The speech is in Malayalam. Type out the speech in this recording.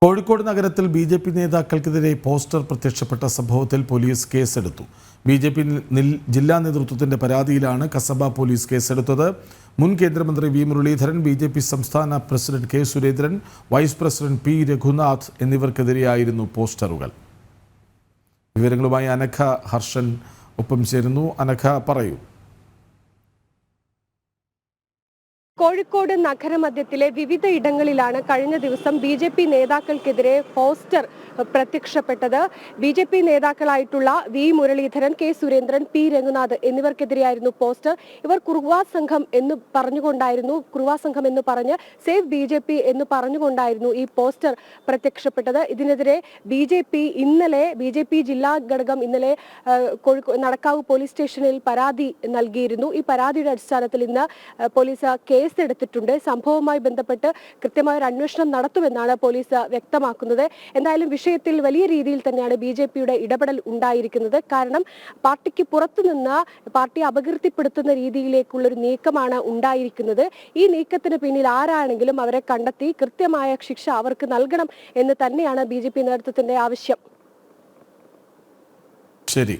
കോഴിക്കോട് നഗരത്തിൽ ബി.ജെ.പി. നേതാക്കൾക്കെതിരെ പോസ്റ്റർ പ്രത്യക്ഷപ്പെട്ട സംഭവത്തിൽ പോലീസ് കേസെടുത്തു. ബി.ജെ.പി. ജില്ലാ നേതൃത്വത്തിന്റെ പരാതിയിലാണ് കസബ പോലീസ് കേസെടുത്തത്. മുൻ കേന്ദ്രമന്ത്രി വി മുരളീധരൻ, ബി.ജെ.പി. സംസ്ഥാന president K Surendran, vice president P Raghunath എന്നിവർക്കെതിരെയായിരുന്നു പോസ്റ്ററുകൾ. വിവരങ്ങളുമായി അനഘ ഹർഷൻ ഒപ്പം ചേരുന്നു. അനഘ, പറയൂ. കോഴിക്കോട് നഗരമധ്യത്തിലെ വിവിധ ഇടങ്ങളിലാണ് കഴിഞ്ഞ ദിവസം ബി.ജെ.പി. നേതാക്കൾക്കെതിരെ പോസ്റ്റർ പ്രത്യക്ഷപ്പെട്ടത്. ബി.ജെ.പി. നേതാക്കളായിട്ടുള്ള V Muraleedharan, K Surendran, P Raghunath എന്നിവർക്കെതിരെയായിരുന്നു പോസ്റ്റർ. ഇവർ കുറുവാ സംഘം എന്ന് പറഞ്ഞ് സേവ് ബി.ജെ.പി. എന്ന് പറഞ്ഞുകൊണ്ടായിരുന്നു ഈ പോസ്റ്റർ പ്രത്യക്ഷപ്പെട്ടത്. ഇതിനെതിരെ ബി.ജെ.പി. ജില്ലാ ഘടകം ഇന്നലെ നടക്കാവ് പോലീസ് സ്റ്റേഷനിൽ പരാതി നൽകിയിരുന്നു. ഈ പരാതിയുടെ അടിസ്ഥാനത്തിൽ ഇന്ന് പോലീസ് കേസെടുത്തിട്ടുണ്ട്. സംഭവവുമായി ബന്ധപ്പെട്ട് കൃത്യമായ ഒരു അന്വേഷണം നടത്തുമെന്നാണ് പോലീസ് വ്യക്തമാക്കുന്നത്. എന്തായാലും വിഷയത്തിൽ വലിയ രീതിയിൽ തന്നെയാണ് ബി.ജെ.പിയുടെ ഇടപെടൽ ഉണ്ടായിരിക്കുന്നത്. കാരണം പാർട്ടിക്ക് പുറത്തുനിന്ന് പാർട്ടിയെ അപകീർത്തിപ്പെടുത്തുന്ന രീതിയിലേക്കുള്ളൊരു നീക്കമാണ് ഉണ്ടായിരിക്കുന്നത്. ഈ നീക്കത്തിന് പിന്നിൽ ആരാണെങ്കിലും അവരെ കണ്ടെത്തി കൃത്യമായ ശിക്ഷ അവർക്ക് നൽകണം എന്ന് തന്നെയാണ് ബി.ജെ.പി. നേതൃത്വത്തിന്റെ ആവശ്യം. ശരി.